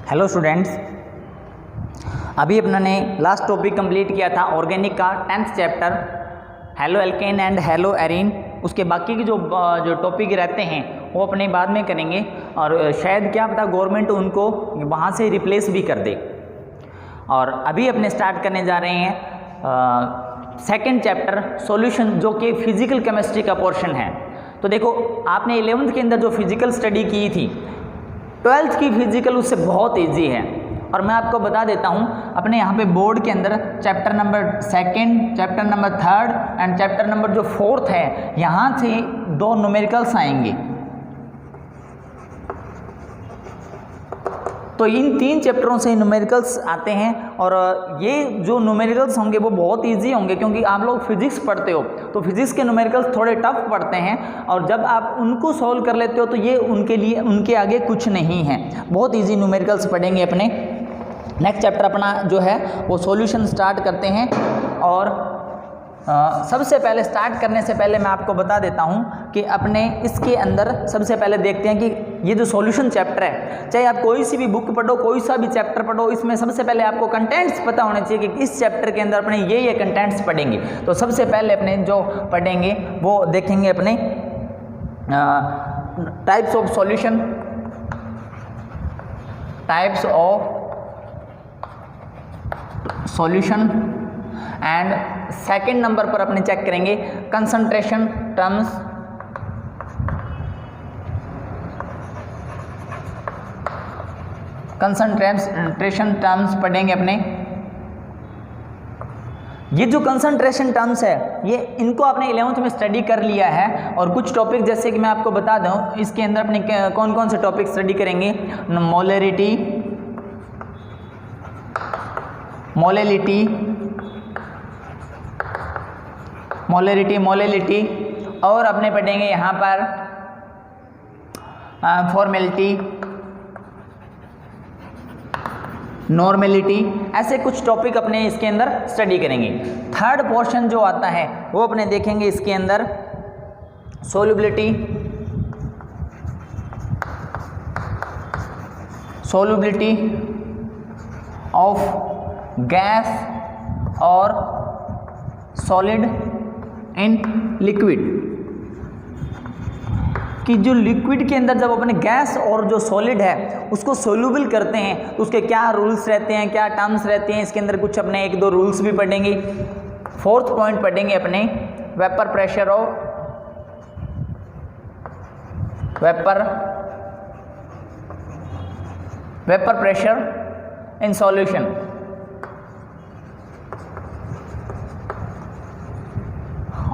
Hello students, अभी अपना ने लास्ट टॉपिक कंप्लीट किया था ऑर्गेनिक का 10th chapter halo alkane and hello arene. उसके बाकी के जो टॉपिक रहते हैं वो अपने बाद में करेंगे और शायद क्या पता गवर्नमेंट उनको वहाँ से रिप्लेस भी कर दे। और अभी अपने स्टार्ट करने जा रहे हैं सेकंड चैप्टर सॉल्यूशन, जो कि फिजिकल केमिस्ट्री का पोर्शन है। तो देखो, आपने 11th के अंदर जो फिजिकल स्टडी की थी, 12th की फिजिकल उससे बहुत इजी है। और मैं आपको बता देता हूँ, अपने यहाँ पे बोर्ड के अंदर chapter number 2, chapter number 3 and chapter number जो 4 है, यहाँ से 2 न्यूमेरिकल्स आएंगे। तो इन 3 चैप्टरों से न्यूमेरिकल्स आते हैं और ये जो न्यूमेरिकल्स होंगे वो बहुत इजी होंगे, क्योंकि आप लोग फिजिक्स पढ़ते हो तो फिजिक्स के न्यूमेरिकल्स थोड़े टफ पढ़ते हैं और जब आप उनको सॉल्व कर लेते हो तो ये उनके लिए उनके आगे कुछ नहीं है। बहुत इजी न्यूमेरिकल्स पढ़ेंगे अपने। नेक्स्ट चैप्टर अपना जो है वो सॉल्यूशन स्टार्ट करते हैं। और सबसे पहले स्टार्ट करने से पहले मैं आपको बता देता हूं कि अपने इसके अंदर सबसे पहले देखते हैं कि ये जो सॉल्यूशन चैप्टर है, चाहे आप कोई सी भी बुक पढ़ो, कोई सा भी चैप्टर पढ़ो, इसमें सबसे पहले आपको कंटेंट्स पता होने चाहिए कि इस चैप्टर के अंदर अपने ये कंटेंट्स पढ़ेंगे। तो सबसे पहले अपने जो पढ़ेंगे वो देखेंगे अपने types of solution, types of solution. And second number पर अपने चेक करेंगे कंसंट्रेशन टर्म्स, कंसंट्रेशन टर्म्स पढ़ेंगे अपने। ये जो कंसंट्रेशन टर्म्स है, ये इनको आपने 11th में स्टडी कर लिया है। और कुछ टॉपिक जैसे कि मैं आपको बता दूं, इसके अंदर अपने कौन कौन से टॉपिक स्टडी करेंगे, मोलैरिटी, मोलैलिटी और अपने पढ़ेंगे यहाँ पर फॉर्मेलिटी, नॉर्मेलिटी। ऐसे कुछ टॉपिक अपने इसके अंदर स्टडी करेंगे। थर्ड पोर्शन जो आता है वो अपने देखेंगे इसके अंदर सोल्युबिलिटी ऑफ गैस और सॉलिड इन लिक्विड, कि जो लिक्विड के अंदर जब अपने गैस और जो सॉलिड है उसको सोल्यूबल करते हैं तो उसके क्या रूल्स रहते हैं, क्या टर्म्स रहते हैं। इसके अंदर कुछ अपने 1-2 रूल्स भी पढ़ेंगे। फोर्थ पॉइंट पढ़ेंगे अपने वेपर प्रेशर इन सॉल्यूशन।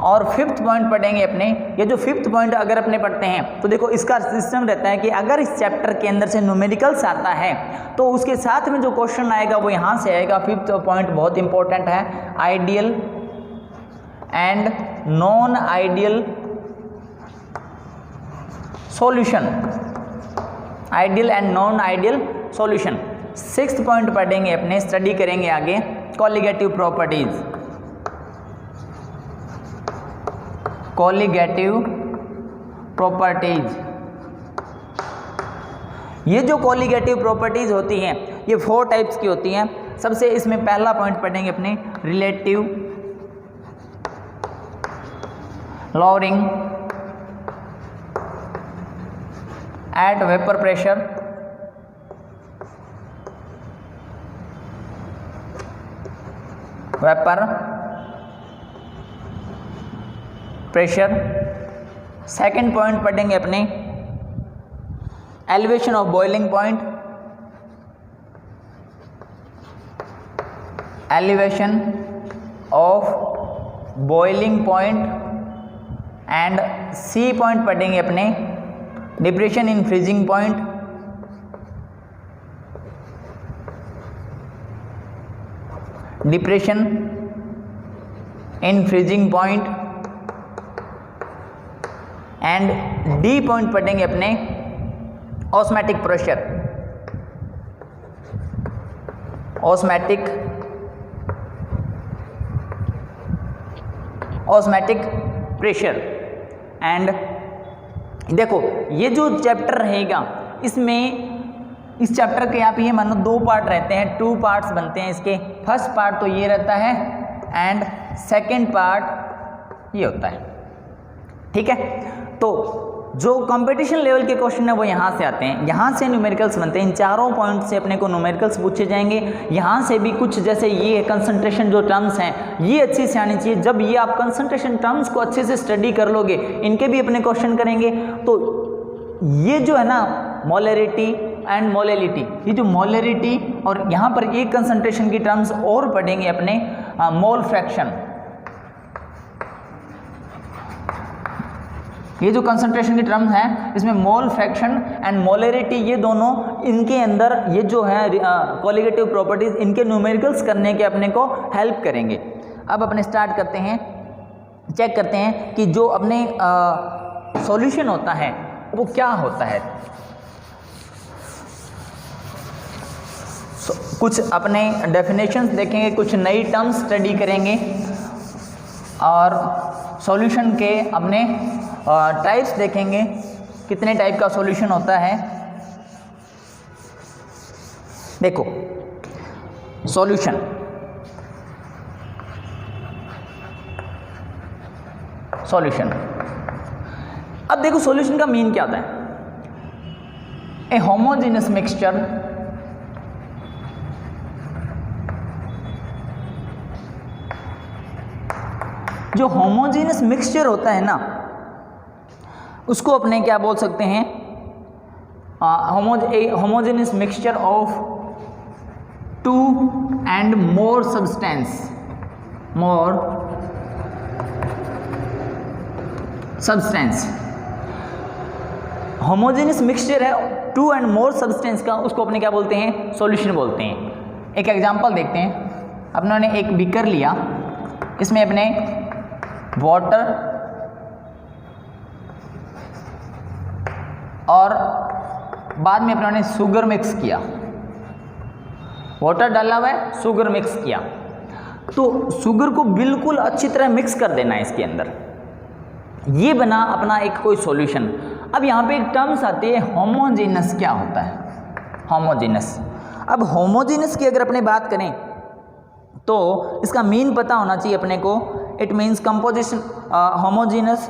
और फिफ्थ पॉइंट पढ़ेंगे अपने। ये जो फिफ्थ पॉइंट अगर अपने पढ़ते हैं तो देखो, इसका सिस्टम रहता है कि अगर इस चैप्टर के अंदर से न्यूमेरिकल्स आता है तो उसके साथ में जो क्वेश्चन आएगा वो यहाँ से आएगा। फिफ्थ पॉइंट बहुत इंपॉर्टेंट है, ideal and non ideal solution, ideal and non ideal solution. Sixth point पढ़ेंगे अपने, स्टडी करेंगे आगे कॉलिगेटिव प्रॉपर्टीज। ये जो कॉलिगेटिव प्रॉपर्टीज होती हैं ये 4 टाइप्स की होती हैं। सबसे इसमें पहला पॉइंट पढ़ेंगे अपने relative lowering at vapour pressure, second point पढ़ेंगे अपने elevation of boiling point, and C point पढ़ेंगे अपने depression in freezing point, and D point पढ़ेंगे अपने ऑस्मैटिक प्रेशर। एंड देखो, ये जो चैप्टर रहेगा इसमें इस चैप्टर के आप ये मानो 2 पार्ट रहते हैं, 2 पार्ट्स बनते हैं इसके। फर्स्ट पार्ट तो ये रहता है एंड सेकेंड पार्ट ये होता है, ठीक है। तो जो कंपटीशन लेवल के क्वेश्चन है वो यहाँ से आते हैं, यहाँ से न्यूमेरिकल्स बनते हैं। इन चारों पॉइंट से अपने को न्यूमेरिकल्स पूछे जाएंगे। यहाँ से भी कुछ जैसे ये कंसंट्रेशन जो टर्म्स हैं ये अच्छी से आनी चाहिए। जब ये आप कंसंट्रेशन टर्म्स को अच्छे से स्टडी कर लोगे, इनके भी अपने क्वेश्चन करेंगे। तो ये जो है ना मोलरिटी एंड मोलेलिटी, ये जो मोलरिटी और यहाँ पर एक कंसंट्रेशन की टर्म्स और पढ़ेंगे अपने मोल फ्रैक्शन। ये जो कंसंट्रेशन की टर्म्स हैं इसमें मोल फ्रैक्शन एंड मोलरिटी, ये दोनों इनके अंदर ये जो है कोलिगेटिव प्रॉपर्टीज, इनके न्यूमेरिकल्स करने के अपने को हेल्प करेंगे। अब अपने स्टार्ट करते हैं, चेक करते हैं कि जो अपने सॉल्यूशन होता है वो क्या होता है। कुछ अपने डेफिनेशंस देखेंगे, कुछ नई टर्म्स स्टडी करेंगे और सॉल्यूशन के अपने टाइप्स देखेंगे, कितने टाइप का सॉल्यूशन होता है। देखो सॉल्यूशन, अब देखो सॉल्यूशन का मीन क्या होता है। ए होमोजेनस मिक्सचर, जो होमोजेनस मिक्सचर होता है ना उसको अपने क्या बोल सकते हैं, homogeneous mixture of 2 and more substance, homogeneous mixture है 2 and more substance का, उसको अपने क्या बोलते हैं, सॉल्यूशन बोलते हैं। एक एग्जांपल देखते हैं। अपनों ने एक बीकर लिया, इसमें अपने वाटर और बाद में अपनों ने शुगर मिक्स किया, वाटर डाला हुआ है, शुगर मिक्स किया। तो शुगर को बिल्कुल अच्छी तरह मिक्स कर देना है इसके अंदर, ये बना अपना एक कोई सॉल्यूशन। अब यहाँ पे एक टर्म्स आती है होमोजेनस। क्या होता है होमोजेनस? अब होमोजेनस की अगर अपने बात करें तो इसका मीन पता होना चाहिए अपने को। इट मीन्स कंपोजिशन, होमोजेनस,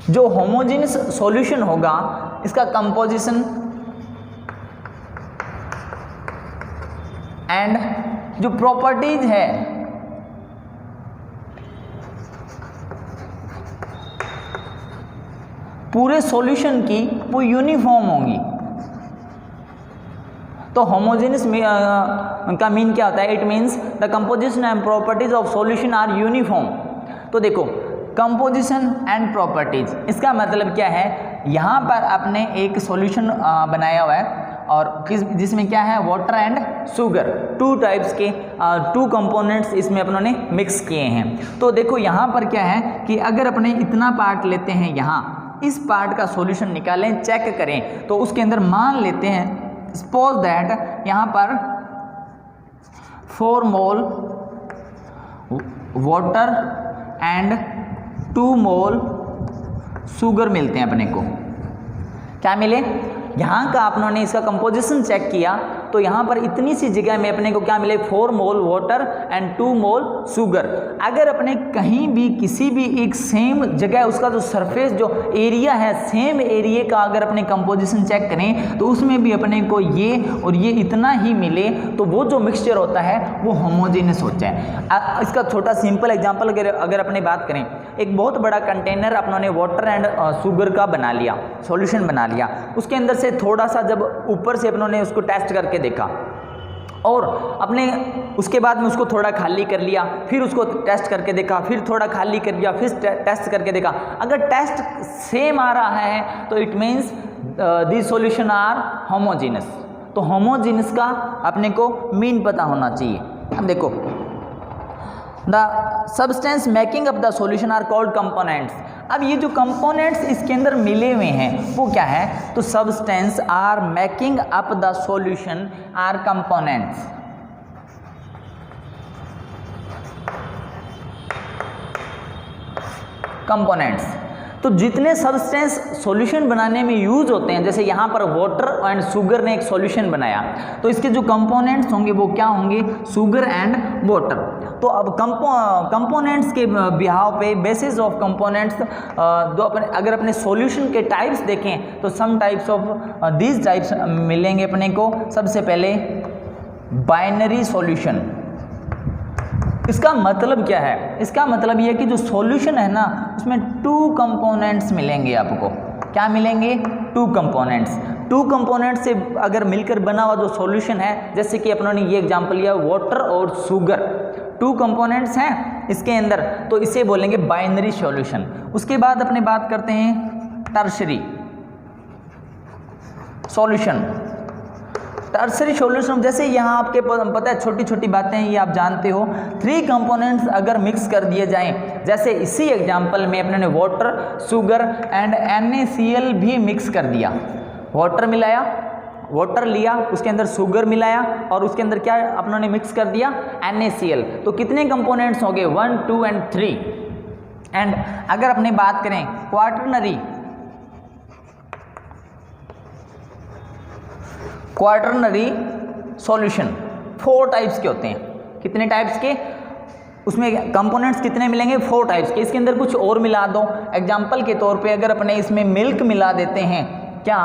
जो होमोजेनस सॉल्यूशन होगा इसका कंपोजिशन एंड जो प्रॉपर्टीज है पूरे सॉल्यूशन की वो यूनिफॉर्म होंगी। तो होमोजेनस का मीन क्या होता है? It means the composition and properties of solution are uniform. तो देखो कंपोजिशन एंड प्रॉपर्टीज, इसका मतलब क्या है, यहाँ पर आपने एक सॉल्यूशन बनाया हुआ है और जिसमें क्या है, वाटर एंड शुगर, 2 टाइप्स के 2 कंपोनेंट्स इसमें अपनों ने मिक्स किए हैं। तो देखो यहाँ पर क्या है कि अगर अपने इतना पार्ट लेते हैं, यहाँ इस पार्ट का सॉल्यूशन निकालें, चेक करें, तो उसके अंदर मान लेते हैं सपोज दैट यहाँ पर 4 मोल वाटर एंड 2 मोल शुगर मिलते हैं अपने को। क्या मिले? यहाँ का आप लोगों ने इसका कंपोजिशन चेक किया तो यहाँ पर इतनी सी जगह में अपने को क्या मिले, 4 मोल वाटर एंड 2 मोल शुगर। अगर अपने कहीं भी किसी भी एक सेम जगह उसका जो सरफेस जो एरिया है, सेम एरिया का अगर अपने कंपोजिशन चेक करें तो उसमें भी अपने को ये और ये इतना ही मिले, तो वो जो मिक्सचर होता है वो होमोजेनस होता है। इसका छोटा सिंपल एग्जाम्पल अगर अपने बात करें, एक बहुत बड़ा कंटेनर अपनों ने वाटर एंड शुगर का बना लिया, सॉल्यूशन बना लिया, उसके अंदर से थोड़ा सा जब ऊपर से अपनों ने उसको टेस्ट करके देखा और अपने उसके बाद में उसको थोड़ा खाली कर लिया, फिर उसको टेस्ट करके देखा, फिर थोड़ा खाली कर लिया, फिर टेस्ट करके देखा, अगर टेस्ट सेम आ रहा है तो it means this solution are homogeneous. तो होमोजेनस का अपने को मीन पता होना चाहिए। अब देखो the substance making up the solution are called components. अब ये जो कंपोनेंट्स इसके अंदर मिले हुए हैं वो क्या है, तो substance are making up the solution are components. तो जितने सब्सटेंस सॉल्यूशन बनाने में यूज होते हैं, जैसे यहाँ पर वाटर एंड शुगर ने एक सॉल्यूशन बनाया, तो इसके जो कंपोनेंट्स होंगे वो क्या होंगे, शुगर एंड वाटर। तो अब कंपोनेंट्स के बिहाव पे, बेसिस ऑफ कंपोनेंट्स, अगर अपने सॉल्यूशन के टाइप्स देखें तो some types of these types मिलेंगे अपने को। सबसे पहले बाइनरी सॉल्यूशन। इसका मतलब क्या है, इसका मतलब ये है कि जो सॉल्यूशन है ना उसमें 2 कंपोनेंट्स मिलेंगे आपको। क्या मिलेंगे, 2 कंपोनेंट्स। 2 कंपोनेंट से अगर मिलकर बना हुआ जो सॉल्यूशन है, जैसे कि अपनों ने ये एग्जांपल लिया वाटर और शुगर, 2 कंपोनेंट्स हैं इसके अंदर, तो इसे बोलेंगे बाइनरी सॉल्यूशन। उसके बाद अपने बात करते हैं टर्शरी सॉल्यूशन। टर्सरी सॉल्यूशन, जैसे यहाँ आपके पता है छोटी छोटी बातें ये आप जानते हो, 3 कंपोनेंट्स अगर मिक्स कर दिए जाएं, जैसे इसी एग्जांपल में अपने ने वाटर, शुगर एंड NaCl भी मिक्स कर दिया। वाटर मिलाया, वाटर लिया, उसके अंदर शुगर मिलाया और उसके अंदर क्या अपनों ने मिक्स कर दिया, NaCl। तो कितने कंपोनेंट्स हो गए, 1, 2 एंड 3। एंड अगर अपने बात करें क्वार्टरनरी सॉल्यूशन, 4 टाइप्स के होते हैं। कितने टाइप्स के, उसमें कंपोनेंट्स कितने मिलेंगे, 4 टाइप्स के। इसके अंदर कुछ और मिला दो, एग्जांपल के तौर पे अगर अपने इसमें मिल्क मिला देते हैं, क्या,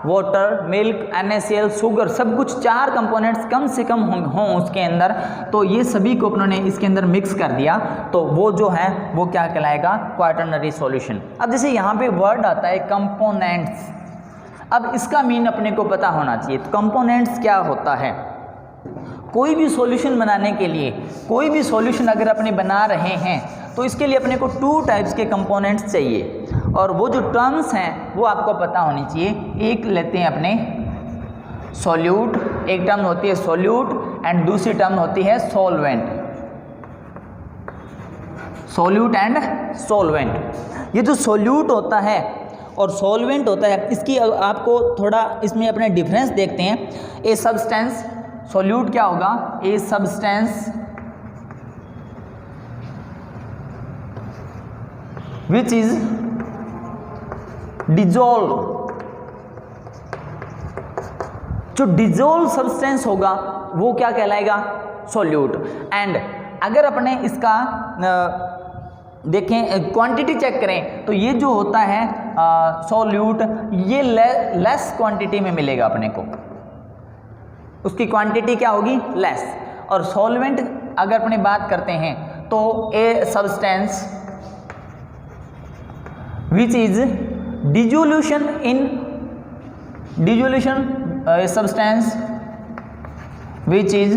वाटर, मिल्क, NaCl, शुगर, सब कुछ 4 कंपोनेंट्स कम से कम हों उसके अंदर, तो ये सभी को अपनों ने इसके अंदर मिक्स कर दिया, तो वो जो है वो क्या कहलाएगा, क्वार्टरनरी सॉल्यूशन। अब जैसे यहाँ पे वर्ड आता है कंपोनेंट्स, अब इसका मीन अपने को पता होना चाहिए। तो कंपोनेंट्स क्या होता है, कोई भी सॉल्यूशन बनाने के लिए, कोई भी सॉल्यूशन अगर अपने बना रहे हैं तो इसके लिए अपने को 2 टाइप्स के कंपोनेंट्स चाहिए, और वो जो टर्म्स हैं वो आपको पता होनी चाहिए। एक लेते हैं अपने सॉल्यूट, एक टर्म होती है सॉल्यूट एंड दूसरी टर्म होती है सॉल्वेंट। सॉल्यूट एंड सॉल्वेंट, ये जो सॉल्यूट होता है और सॉल्वेंट होता है, इसकी आपको थोड़ा इसमें अपने डिफरेंस देखते हैं। ए सब्सटेंस, सॉल्यूट क्या होगा, a substance which is dissolve, जो डिजोल्व सब्सटेंस होगा वो क्या कहलाएगा, सॉल्यूट। एंड अगर अपने इसका देखें, क्वांटिटी चेक करें, तो ये जो होता है सॉल्यूट, ये लेस क्वांटिटी में मिलेगा अपने को, उसकी क्वांटिटी क्या होगी, लेस। और सॉल्वेंट अगर अपने बात करते हैं तो a substance which is dissolution substance which is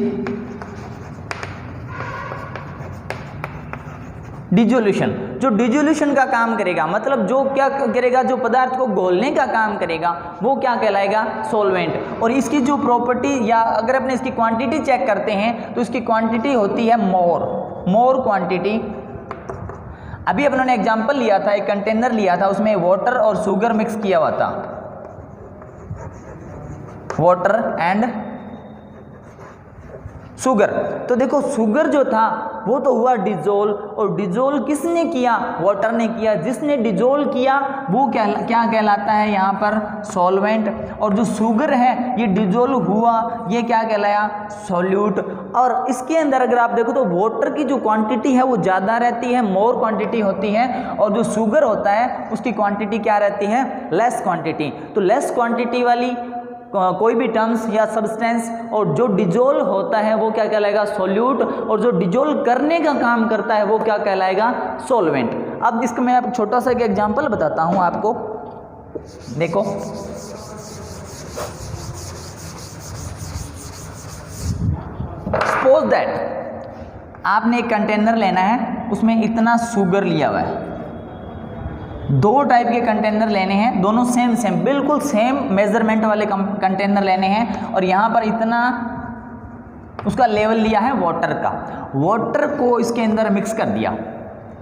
dissolution, जो डिजोल्यूशन का काम करेगा, मतलब जो क्या करेगा, जो पदार्थ को घोलने का काम करेगा वो क्या कहलाएगा, सॉल्वेंट। और इसकी जो प्रॉपर्टी, या अगर अपने इसकी क्वांटिटी चेक करते हैं तो इसकी क्वांटिटी होती है मोर क्वांटिटी। अभी अपनों ने एग्जांपल लिया था, एक कंटेनर लिया था, उसमें वाटर और शुगर मिक्स किया हुआ था, वाटर एंड शुगर। तो देखो शुगर जो था वो तो हुआ डिजोल्व, और डिजोल्व किसने किया, वाटर ने किया। जिसने डिजोल्व किया वो क्या कहलाता है यहाँ पर, सॉल्वेंट। और जो शुगर है ये डिजोल्व हुआ, ये क्या कहलाया, सॉल्यूट। और इसके अंदर अगर आप देखो तो वाटर की जो क्वांटिटी है वो ज़्यादा रहती है, मोर क्वांटिटी होती है, और जो शुगर होता है उसकी क्वांटिटी क्या रहती है, लेस क्वांटिटी। तो लेस क्वांटिटी वाली कोई भी टर्म्स या सब्सटेंस और जो डिजोल्व होता है वो क्या कहलाएगा, सॉल्यूट। और जो डिजोल्व करने का काम करता है वो क्या कहलाएगा, सॉल्वेंट। अब इसका मैं आप छोटा सा एक एग्जांपल बताता हूं आपको, देखो सपोज दैट आपने एक कंटेनर लेना है, उसमें इतना शुगर लिया हुआ है। 2 टाइप के कंटेनर लेने हैं, दोनों सेम बिल्कुल सेम मेजरमेंट वाले कंटेनर लेने हैं, और यहाँ पर इतना उसका लेवल लिया है वाटर का। वाटर को इसके अंदर मिक्स कर दिया,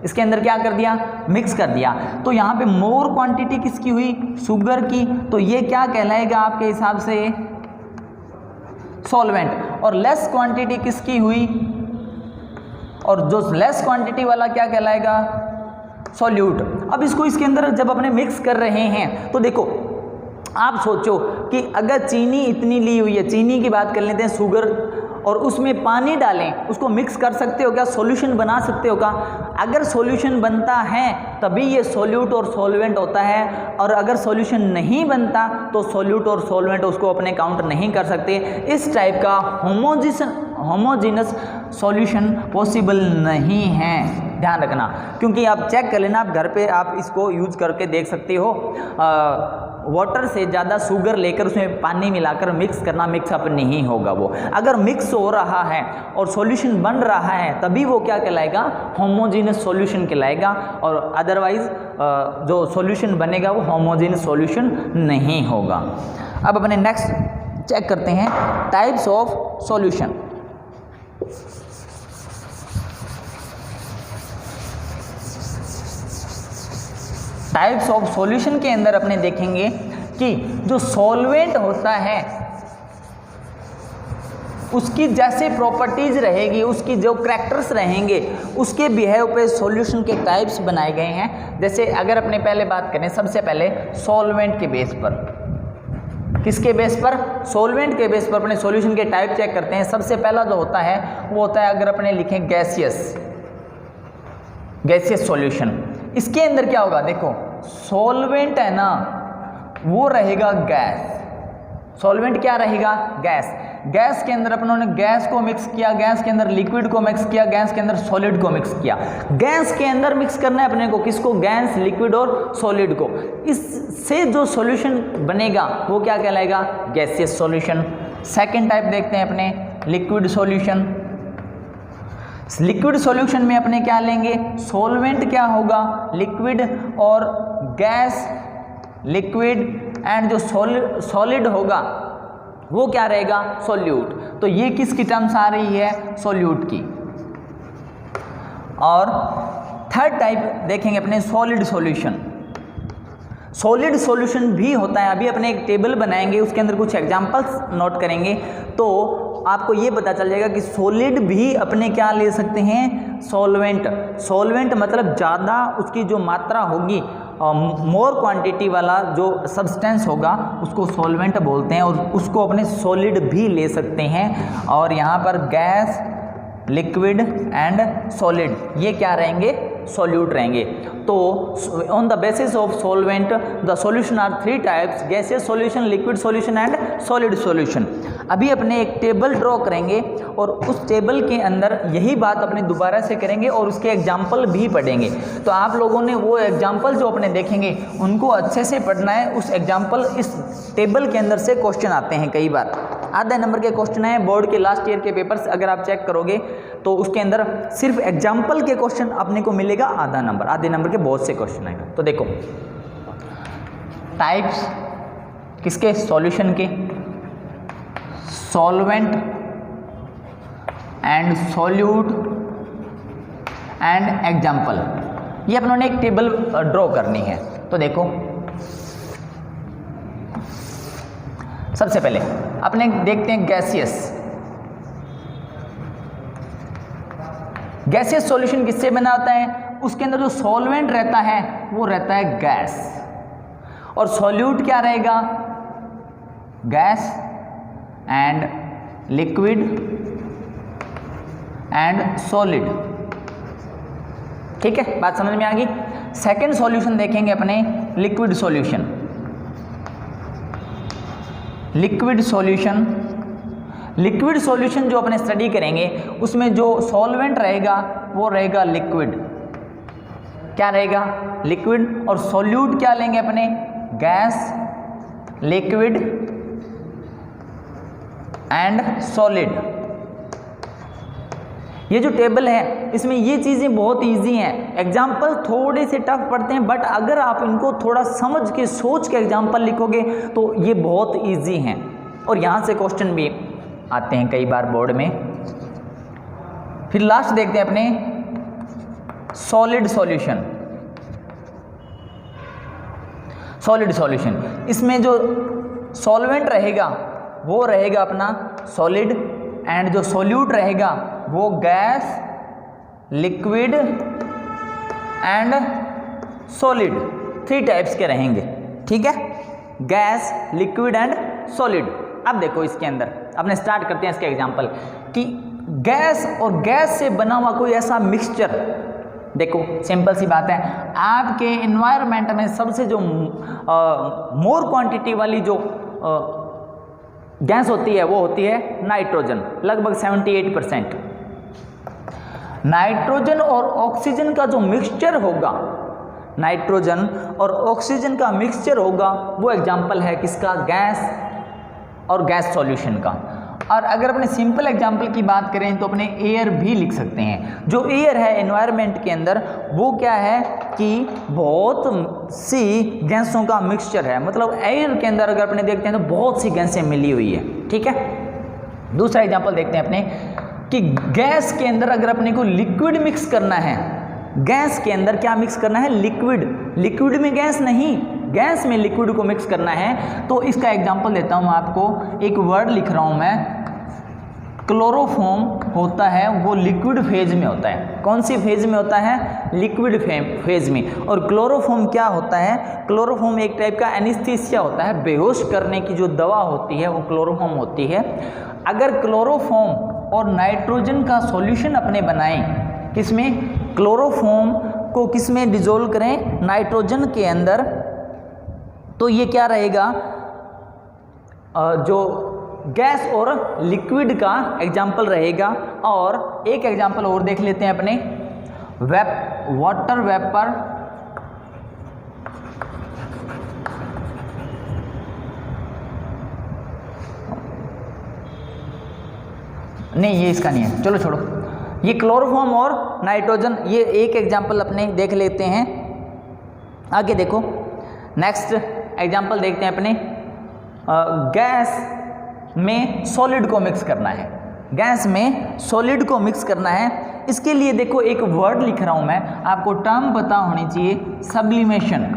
इसके अंदर क्या कर दिया, मिक्स कर दिया। तो यहाँ पे मोर क्वांटिटी किसकी हुई, शुगर की। तो ये क्या कहलाएगा आपके हिसाब से, सॉल्वेंट। और लेस क्वांटिटी किसकी हुई, और जो लेस क्वांटिटी वाला क्या कहलाएगा, सॉल्यूट। अब इसको इसके अंदर जब अपने मिक्स कर रहे हैं तो देखो आप सोचो कि अगर चीनी इतनी ली हुई है, चीनी की बात कर लेते हैं, शुगर, और उसमें पानी डालें, उसको मिक्स कर सकते हो क्या? सॉल्यूशन बना सकते हो क्या? अगर सॉल्यूशन बनता है तभी ये सॉल्यूट और सॉल्वेंट होता है, और अगर सॉल्यूशन नहीं बनता तो सॉल्यूट और सॉल्वेंट उसको अपने काउंट नहीं कर सकते। इस टाइप का होमोजेनस सॉल्यूशन पॉसिबल नहीं है, ध्यान रखना। क्योंकि आप चेक कर लेना, आप घर पे आप इसको यूज करके देख सकते हो। वाटर से ज़्यादा शुगर लेकर उसमें पानी मिलाकर मिक्स करना, मिक्सअप नहीं होगा वो। अगर मिक्स हो रहा है और सॉल्यूशन बन रहा है तभी वो क्या कहलाएगा? होमोजेनस सॉल्यूशन कहलाएगा, और अदरवाइज जो सॉल्यूशन बनेगा वो होमोजेनस सॉल्यूशन नहीं होगा। अब अपने नेक्स्ट चेक करते हैं types of solution. Types of solution के अंदर अपने देखेंगे कि जो सॉल्वेंट होता है उसकी जैसे प्रॉपर्टीज रहेगी, उसकी जो करैक्टर्स रहेंगे, उसके बिहेव पे सॉल्यूशन के टाइप्स बनाए गए हैं। जैसे अगर अपने पहले बात करें, सबसे पहले सॉल्वेंट के बेस पर, किसके बेस पर? सॉल्वेंट के बेस पर अपने सॉल्यूशन के टाइप चेक करते हैं। सबसे पहला जो होता है वो होता है, अगर अपने लिखें गैसियस सॉल्यूशन, इसके अंदर क्या होगा? देखो सॉल्वेंट है ना, वो रहेगा गैस। सॉल्वेंट क्या रहेगा? गैस। गैस के अंदर अपनों ने गैस को मिक्स किया, गैस के अंदर लिक्विड को मिक्स किया, गैस के अंदर सॉलिड को मिक्स किया। गैस के अंदर मिक्स करना है अपने को, किसको? गैस, लिक्विड और सॉलिड को। इससे जो सॉल्यूशन बनेगा वो क्या कहलाएगा? Gaseous solution. सेकेंड टाइप देखते हैं अपने, लिक्विड सॉल्यूशन। लिक्विड सॉल्यूशन में अपने क्या लेंगे? सॉल्वेंट क्या होगा? लिक्विड, और गैस, लिक्विड, एंड जो सॉलिड होगा वो क्या रहेगा? सॉल्यूट। तो ये किसकी टर्म्स आ रही है? सॉल्यूट की। और थर्ड टाइप देखेंगे अपने, सॉलिड सॉल्यूशन। सॉलिड सॉल्यूशन भी होता है, अभी अपने एक टेबल बनाएंगे, उसके अंदर कुछ एग्जांपल्स नोट करेंगे तो आपको ये पता चल जाएगा कि सॉलिड भी अपने क्या ले सकते हैं? सॉल्वेंट। सॉल्वेंट मतलब ज़्यादा उसकी जो मात्रा होगी, मोर क्वांटिटी वाला जो सब्सटेंस होगा उसको सॉल्वेंट बोलते हैं, और उसको अपने सॉलिड भी ले सकते हैं। और यहाँ पर गैस, लिक्विड एंड सॉलिड ये क्या रहेंगे? सॉल्यूट रहेंगे। तो on the basis of solvent the solution are three types, gaseous solution, liquid solution and solid solution. अभी अपने एक टेबल ड्रॉ करेंगे और उस टेबल के अंदर यही बात अपने दोबारा से करेंगे और उसके एग्जाम्पल भी पढ़ेंगे। तो आप लोगों ने वो एग्जाम्पल जो अपने देखेंगे उनको अच्छे से पढ़ना है। उस एग्जाम्पल, इस टेबल के अंदर से क्वेश्चन आते हैं कई बार, आधा नंबर के क्वेश्चन है बोर्ड के लास्ट ईयर के पेपर्स अगर आप चेक करोगे तो उसके अंदर सिर्फ एग्जाम्पल के क्वेश्चन अपने को मिलेगा आधा नंबर, आधे नंबर के बहुत से क्वेश्चन आएगा। तो देखो टाइप्स किसके? सॉल्यूशन के, solvent and solute and example. ये अपनों ने एक टेबल ड्रॉ करनी है। तो देखो सबसे पहले अपने देखते हैं गैसियस। गैसियस सॉल्यूशन किससे बना होता है? उसके अंदर जो सॉल्वेंट रहता है वो रहता है गैस, और सॉल्यूट क्या रहेगा? Gas and liquid and solid. ठीक है, बात समझ में आ गई। सेकेंड सॉल्यूशन देखेंगे अपने, liquid solution. Liquid solution, liquid solution जो अपने स्टडी करेंगे उसमें जो सॉल्वेंट रहेगा वो रहेगा लिक्विड। क्या रहेगा? लिक्विड। और सॉल्यूट क्या लेंगे अपने? Gas, liquid and solid. ये जो टेबल है इसमें ये चीज़ें बहुत इजी हैं, एग्जाम्पल थोड़े से टफ पड़ते हैं, बट अगर आप इनको थोड़ा समझ के सोच के एग्जाम्पल लिखोगे तो ये बहुत इजी हैं और यहाँ से क्वेश्चन भी आते हैं कई बार बोर्ड में। फिर लास्ट देखते हैं अपने सॉलिड सॉल्यूशन। सॉलिड सॉल्यूशन, इसमें जो सॉल्वेंट रहेगा वो रहेगा अपना सॉलिड, एंड जो सॉल्यूट रहेगा वो gas, liquid and solid, 3 types के रहेंगे, ठीक है, गैस, लिक्विड एंड सॉलिड। अब देखो इसके अंदर अपने स्टार्ट करते हैं इसके एग्जांपल कि गैस और गैस से बना हुआ कोई ऐसा मिक्सचर, देखो सिंपल सी बात है, आपके इन्वायरमेंट में सबसे जो मोर क्वांटिटी वाली जो गैस होती है वो होती है नाइट्रोजन, लगभग 78%। नाइट्रोजन और ऑक्सीजन का जो मिक्सचर होगा, नाइट्रोजन और ऑक्सीजन का मिक्सचर होगा, वो एग्जाम्पल है किसका, गैस और गैस सॉल्यूशन का। और अगर अपने सिंपल एग्जाम्पल की बात करें तो अपने एयर भी लिख सकते हैं। जो एयर है एनवायरनमेंट के अंदर वो क्या है कि बहुत सी गैसों का मिक्सचर है, मतलब एयर के अंदर अगर अपने देखते हैं तो बहुत सी गैसें मिली हुई है, ठीक है। दूसरा एग्जाम्पल देखते हैं अपने कि गैस के अंदर अगर अपने को लिक्विड मिक्स करना है, गैस के अंदर क्या मिक्स करना है, लिक्विड, लिक्विड में गैस नहीं, गैस में लिक्विड को मिक्स करना है। तो इसका एग्जांपल देता हूं आपको, एक वर्ड लिख रहा हूं मैं, क्लोरोफॉर्म होता है वो लिक्विड फेज में होता है। कौन सी फेज में होता है, लिक्विड फेज में। और क्लोरोफॉर्म क्या होता है, क्लोरोफॉर्म एक टाइप का एनेस्थीसिया होता है, बेहोश करने की जो दवा होती है वो क्लोरोफॉर्म होती है। अगर क्लोरोफॉर्म और नाइट्रोजन का सॉल्यूशन अपने बनाएं, किसमें, क्लोरोफॉर्म को किसमें डिजोल्व करें, नाइट्रोजन के अंदर, तो ये क्या रहेगा, जो गैस और लिक्विड का एग्जाम्पल रहेगा। और एक एग्जाम्पल और देख लेते हैं अपने, वाटर वेपर नहीं, ये इसका नहीं है, चलो छोड़ो, ये क्लोरोफॉर्म और नाइट्रोजन, ये एक एग्जाम्पल अपने देख लेते हैं। आगे देखो, नेक्स्ट एग्जाम्पल देखते हैं अपने, गैस में सॉलिड को मिक्स करना है, गैस में सॉलिड को मिक्स करना है। इसके लिए देखो एक वर्ड लिख रहा हूं मैं, आपको टर्म पता होनी चाहिए, सब्लिमेशन।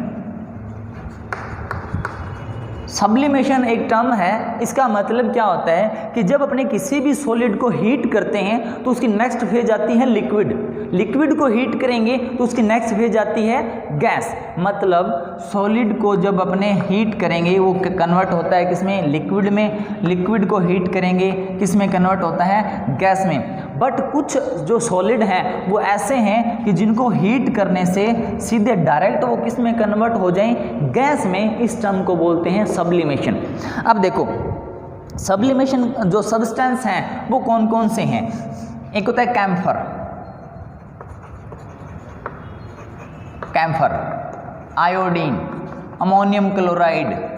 सब्लिमेशन एक टर्म है, इसका मतलब क्या होता है कि जब अपने किसी भी सॉलिड को हीट करते हैं तो उसकी नेक्स्ट फेज आती है लिक्विड, लिक्विड को हीट करेंगे तो उसकी नेक्स्ट फेज आती है गैस। मतलब सॉलिड को जब अपने हीट करेंगे वो कन्वर्ट होता है किसमें, लिक्विड में, लिक्विड को हीट करेंगे किसमें कन्वर्ट होता है, गैस में। बट कुछ जो सॉलिड हैं वो ऐसे हैं कि जिनको हीट करने से सीधे डायरेक्ट वो किस में कन्वर्ट हो जाएं, गैस में। इस टर्म को बोलते हैं सब्लिमेशन। अब देखो सब्लिमेशन जो सब्सटेंस हैं वो कौन कौन से हैं, एक होता है camphor, camphor, iodine, ammonium chloride,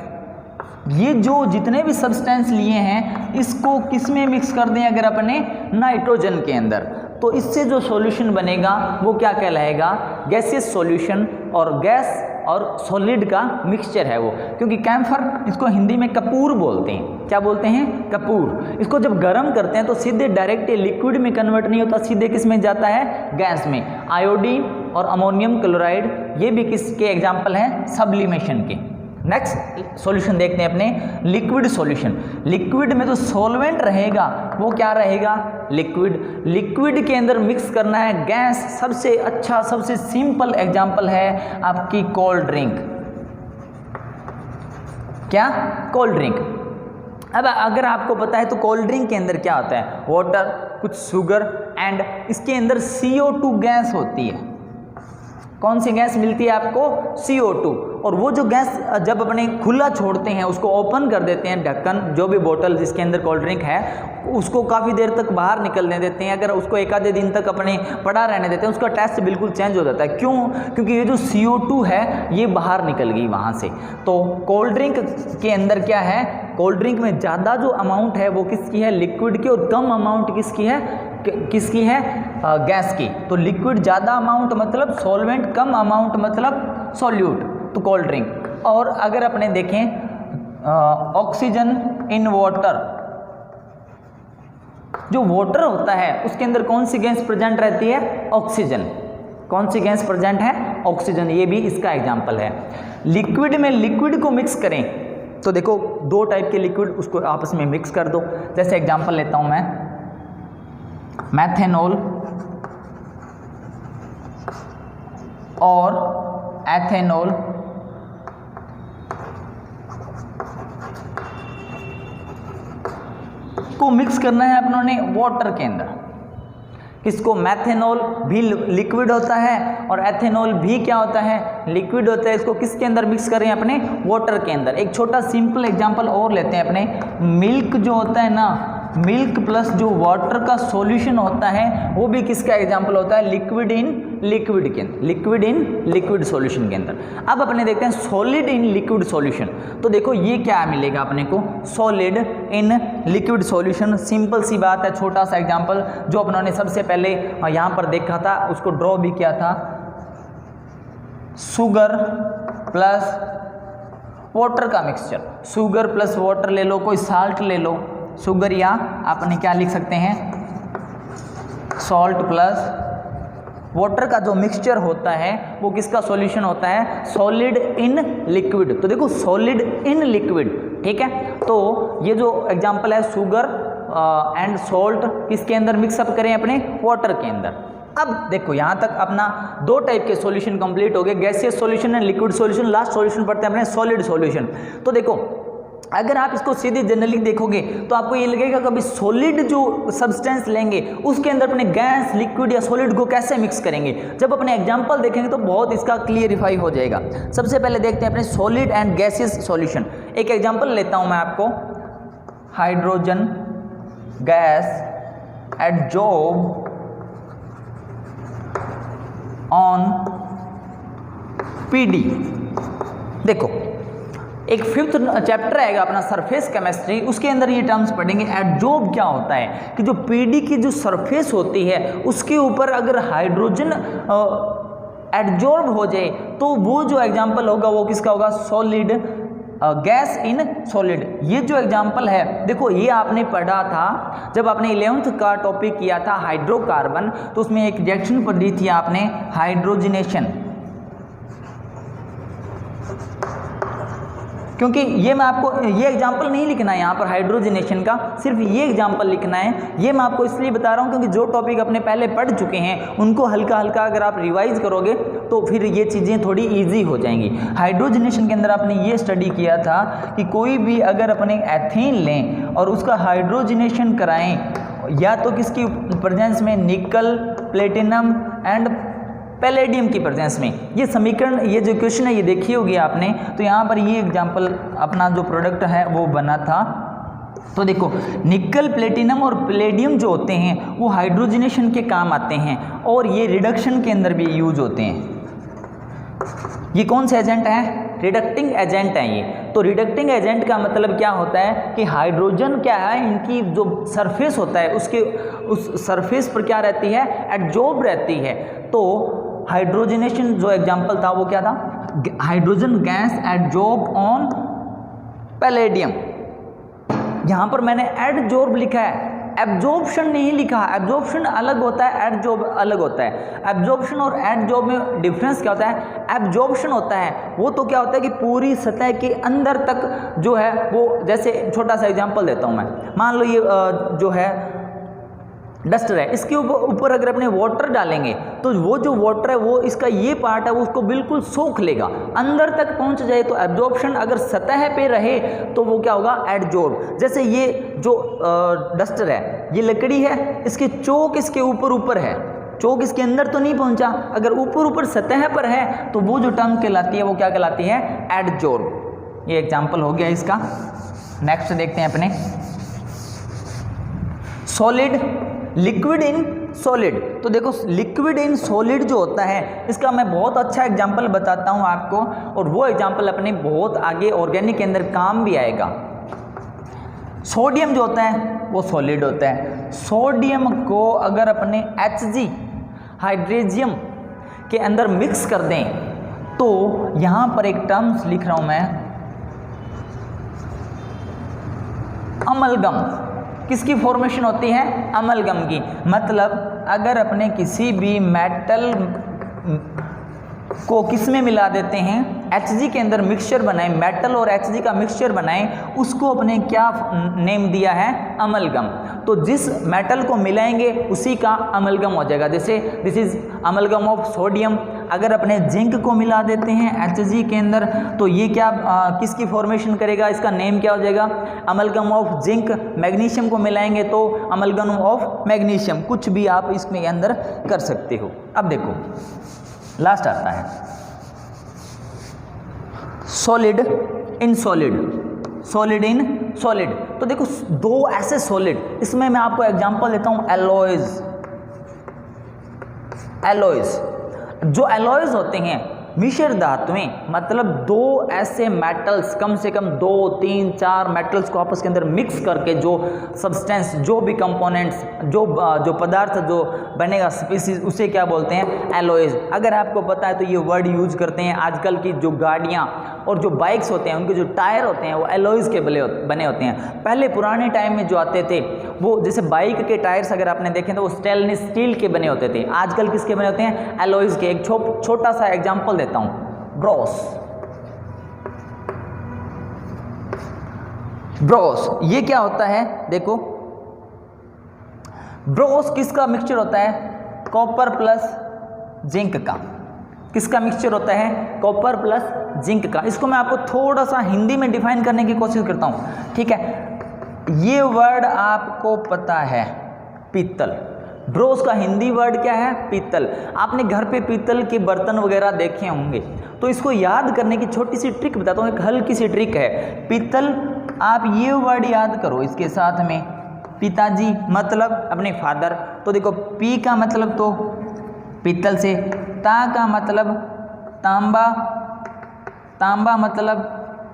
ये जो जितने भी सब्सटेंस लिए हैं इसको किस में मिक्स कर दें अगर अपने, नाइट्रोजन के अंदर, तो इससे जो सॉल्यूशन बनेगा वो क्या कहलाएगा, गैसियस सॉल्यूशन। और गैस और सॉलिड का मिक्सचर है वो, क्योंकि कैम्फर इसको हिंदी में कपूर बोलते हैं, क्या बोलते हैं, कपूर। इसको जब गर्म करते हैं तो सीधे डायरेक्ट लिक्विड में कन्वर्ट नहीं होता, सीधे किस में जाता है, गैस में। आयोडीन और अमोनियम क्लोराइड ये भी किसके एग्जाम्पल हैं, सब्लिमेशन के। नेक्स्ट सॉल्यूशन देखते हैं अपने, लिक्विड सॉल्यूशन। लिक्विड में जो सॉल्वेंट रहेगा वो क्या रहेगा, लिक्विड। लिक्विड के अंदर मिक्स करना है गैस। सबसे अच्छा सबसे सिंपल एग्जांपल है आपकी कोल्ड ड्रिंक, क्या, कोल्ड ड्रिंक। अब अगर आपको पता है तो कोल्ड ड्रिंक के अंदर क्या होता है, वाटर, कुछ शुगर एंड इसके अंदर CO2 गैस होती है। कौन सी गैस मिलती है आपको, CO2। और वो जो गैस जब अपने खुला छोड़ते हैं, उसको ओपन कर देते हैं ढक्कन, जो भी बोतल जिसके अंदर कोल्ड ड्रिंक है उसको काफ़ी देर तक बाहर निकलने देते हैं। अगर उसको एक आधे दिन तक अपने पड़ा रहने देते हैं उसका टेस्ट बिल्कुल चेंज हो जाता है। क्यों, क्योंकि ये जो CO2 है ये बाहर निकल गई वहाँ से। तो कोल्ड ड्रिंक के अंदर क्या है, कोल्ड ड्रिंक में ज़्यादा जो अमाउंट है वो किसकी है, लिक्विड की, और कम अमाउंट किसकी है, किसकी है, गैस की। तो लिक्विड ज़्यादा अमाउंट मतलब सॉल्वेंट, कम अमाउंट मतलब सॉल्यूट, तो कोल्ड ड्रिंक। और अगर अपने देखें ऑक्सीजन इन वाटर, जो वाटर होता है उसके अंदर कौन सी गैस प्रेजेंट रहती है, ऑक्सीजन। कौन सी गैस प्रेजेंट है, ऑक्सीजन। ये भी इसका एग्जाम्पल है। लिक्विड में लिक्विड को मिक्स करें तो देखो दो टाइप के लिक्विड, उसको आपस में मिक्स कर दो। जैसे एग्जाम्पल लेता हूं मैं, मैथेनॉल और एथेनॉल को मिक्स करना है अपनों ने वाटर के अंदर। किसको? मैथेनॉल भी लिक्विड होता है और एथेनॉल भी क्या होता है? लिक्विड होता है। इसको किसके अंदर मिक्स कर रहे हैं? अपने वाटर के अंदर। एक छोटा सिंपल एग्जांपल और लेते हैं अपने। मिल्क जो होता है ना, मिल्क प्लस जो वाटर का सॉल्यूशन होता है वो भी किसका एग्जांपल होता है? लिक्विड इन लिक्विड के अंदर, लिक्विड इन लिक्विड सॉल्यूशन के अंदर। अब अपने देखते हैं सॉलिड इन लिक्विड सॉल्यूशन। तो देखो ये क्या मिलेगा अपने को? Solid in liquid solution. Simple सी बात है, छोटा सा एग्जांपल जो अपनों ने सबसे पहले यहाँ पर देखा था, उसको ड्रॉ भी किया था। शुगर प्लस वाटर का मिक्सचर, शुगर प्लस वाटर ले लो, कोई साल्ट ले लो, शुगर या अपने क्या लिख सकते हैं? सॉल्ट प्लस वाटर का जो मिक्सचर होता है वो किसका सॉल्यूशन होता है? Solid in liquid. तो देखो सॉलिड इन लिक्विड, ठीक है। तो ये जो एग्जांपल है शुगर एंड सॉल्ट किसके अंदर मिक्सअप करें? अपने वाटर के अंदर। अब देखो यहाँ तक अपना दो टाइप के सॉल्यूशन कंप्लीट हो गए, gaseous solution and liquid solution. Last solution पढ़ते हैं अपने सॉलिड सॉल्यूशन। तो देखो अगर आप इसको सीधे जनरली देखोगे तो आपको ये लगेगा कि अभी सॉलिड जो सब्सटेंस लेंगे उसके अंदर अपने गैस, लिक्विड या सॉलिड को कैसे मिक्स करेंगे। जब अपने एग्जांपल देखेंगे तो बहुत इसका क्लियरिफाई हो जाएगा। सबसे पहले देखते हैं अपने सॉलिड एंड गैसियस सॉल्यूशन। एक एग्जांपल लेता हूं मैं आपको। Hydrogen gas adsorb on PD. देखो एक 5th चैप्टर आएगा अपना सरफेस केमिस्ट्री, उसके अंदर ये टर्म्स पढ़ेंगे। एडजॉर्ब क्या होता है कि जो पीडी की जो सरफेस होती है उसके ऊपर अगर हाइड्रोजन एडजॉर्ब हो जाए तो वो जो एग्जांपल होगा वो किसका होगा? Solid, gas in solid. ये जो एग्जांपल है देखो ये आपने पढ़ा था जब आपने 11th का टॉपिक किया था हाइड्रोकार्बन, तो उसमें एक रिएक्शन पढ़ी थी आपने हाइड्रोजनेशन। क्योंकि ये मैं आपको ये एग्जांपल नहीं लिखना है यहाँ पर हाइड्रोजनेशन का, सिर्फ ये एग्जांपल लिखना है। ये मैं आपको इसलिए बता रहा हूँ क्योंकि जो टॉपिक अपने पहले पढ़ चुके हैं उनको हल्का हल्का अगर आप रिवाइज करोगे तो फिर ये चीज़ें थोड़ी इजी हो जाएंगी। हाइड्रोजनेशन के अंदर आपने ये स्टडी किया था कि कोई भी अगर अपने एथेन लें और उसका हाइड्रोजनेशन कराएँ या तो किसकी प्रेजेंस में? निकल, प्लेटिनम एंड पैलेडियम की प्रेजेंस में। ये समीकरण, ये जो क्वेश्चन है ये देखी होगी आपने। तो यहाँ पर ये एग्जांपल अपना जो प्रोडक्ट है वो बना था। तो देखो निकल, प्लेटिनम और पैलेडियम जो होते हैं वो हाइड्रोजनेशन के काम आते हैं और ये रिडक्शन के अंदर भी यूज होते हैं। ये कौन से एजेंट है? रिडक्टिंग एजेंट है ये। तो रिडक्टिंग एजेंट का मतलब क्या होता है कि हाइड्रोजन क्या है, इनकी जो सरफेस होता है उसके उस सरफेस पर क्या रहती है? एडजॉर्ब रहती है। तो हाइड्रोजनेशन जो एग्जांपल था वो क्या था? Hydrogen gas adsorb on palladium. यहां पर मैंने एडजॉर्ब लिखा है, एब्जॉर्प्शन नहीं लिखा। एब्जॉर्प्शन अलग होता है, एडजॉर्ब अलग होता है। एब्जॉर्प्शन और एडजॉर्ब में डिफरेंस क्या होता है? एब्जॉर्प्शन होता है वो तो क्या होता है कि पूरी सतह के अंदर तक जो है वो, जैसे छोटा सा एग्जांपल देता हूं मैं। मान लो ये जो है डस्टर है, इसके ऊपर अगर अपने वाटर डालेंगे तो वो जो वाटर है वो इसका ये पार्ट है वो उसको बिल्कुल सोख लेगा, अंदर तक पहुंच जाए तो एब्जॉर्प्शन। अगर सतह पे रहे तो वो क्या होगा? एडजॉर्ब। जैसे ये जो डस्टर है ये लकड़ी है, इसके चोक इसके ऊपर है, चोक इसके अंदर तो नहीं पहुंचा। अगर ऊपर सतह पर है तो वो जो टर्म कहलाती है वो क्या कहलाती है? एडजॉर्ब। ये एग्जाम्पल हो गया इसका। नेक्स्ट देखते हैं अपने सॉलिड, लिक्विड इन सॉलिड। तो देखो लिक्विड इन सॉलिड जो होता है इसका मैं बहुत अच्छा एग्जांपल बताता हूं आपको, और वो एग्जांपल अपने बहुत आगे ऑर्गेनिक के अंदर काम भी आएगा। सोडियम जो होता है वो सॉलिड होता है। सोडियम को अगर अपने Hg हाइड्रेजियम के अंदर मिक्स कर दें तो यहां पर एक टर्म्स लिख रहा हूं मैं, अमलगम। किसकी फॉर्मेशन होती है? अमलगम की। मतलब अगर अपने किसी भी मेटल को किस में मिला देते हैं? Hg के अंदर मिक्सचर बनाएं, मेटल और Hg का मिक्सचर बनाएं, उसको अपने क्या नेम दिया है? अमलगम। तो जिस मेटल को मिलाएंगे उसी का अमलगम हो जाएगा। जैसे this is amalgam of sodium. अगर अपने जिंक को मिला देते हैं Hg के अंदर तो ये क्या किसकी फॉर्मेशन करेगा, इसका नेम क्या हो जाएगा, अमलगम ऑफ जिंक। मैग्नीशियम को मिलाएंगे तो अमलगम ऑफ मैग्नीशियम। कुछ भी आप इसमें अंदर कर सकते हो। अब देखो लास्ट आता है solid in solid, solid in solid. तो देखो दो ऐसे सॉलिड, इसमें मैं आपको एग्जांपल देता हूं एलॉयज। एलॉयज, जो एलॉयज होते हैं मिश्र धातुएं, मतलब दो ऐसे मेटल्स, कम से कम 2, 3, 4 मेटल्स को आपस के अंदर मिक्स करके जो सब्सटेंस, जो भी कंपोनेंट्स, जो पदार्थ जो बनेगा स्पीसीज, उसे क्या बोलते हैं, एलॉयज। अगर आपको पता है तो ये वर्ड यूज करते हैं। आजकल की जो गाड़ियाँ और जो बाइक्स होते हैं उनके जो टायर होते हैं वो एलॉयज के बने होते हैं। पहले पुराने टाइम में जो आते थे वो, जैसे बाइक के टायर्स अगर आपने देखे तो वो स्टेनलेस स्टील के बने होते थे। आजकल किसके बने होते हैं, एलॉयज के। एक छोटा सा एग्जांपल देता हूं, ब्रोस। ब्रोस ये क्या होता है, देखो ब्रोस किसका मिक्सचर होता है, कॉपर प्लस जिंक का। किसका मिक्सचर होता है, कॉपर प्लस जिंक का। इसको मैं आपको थोड़ा सा हिंदी में डिफाइन करने की कोशिश करता हूं, ठीक है। ये वर्ड आपको पता है, पीतल। ब्रोस का हिंदी वर्ड क्या है, पीतल। आपने घर पे पीतल के बर्तन वगैरह देखे होंगे, तो इसको याद करने की छोटी सी ट्रिक बताता हूँ, एक हल्की सी ट्रिक है। पीतल, आप ये वर्ड याद करो इसके साथ में, पिताजी मतलब अपने फादर। तो देखो पी का मतलब तो पीतल से, ता का मतलब तांबा, तांबा मतलब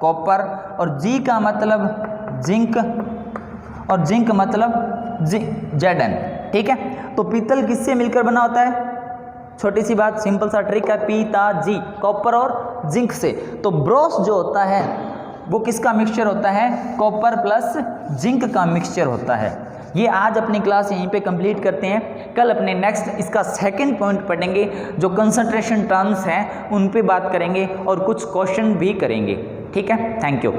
कॉपर, और जी का मतलब जिंक, और जिंक मतलब जेडन, ठीक है। तो पीतल किससे मिलकर बना होता है, छोटी सी बात, सिंपल सा ट्रिक है, पिताजी, कॉपर और जिंक से। तो ब्रोस जो होता है वो किसका मिक्सचर होता है, कॉपर प्लस जिंक का मिक्सचर होता है। ये आज अपनी क्लास यहीं पे कंप्लीट करते हैं। कल अपने नेक्स्ट इसका सेकंड पॉइंट पढ़ेंगे, जो कंसंट्रेशन टर्म्स हैं उन पे बात करेंगे और कुछ क्वेश्चन भी करेंगे, ठीक है। Thank you.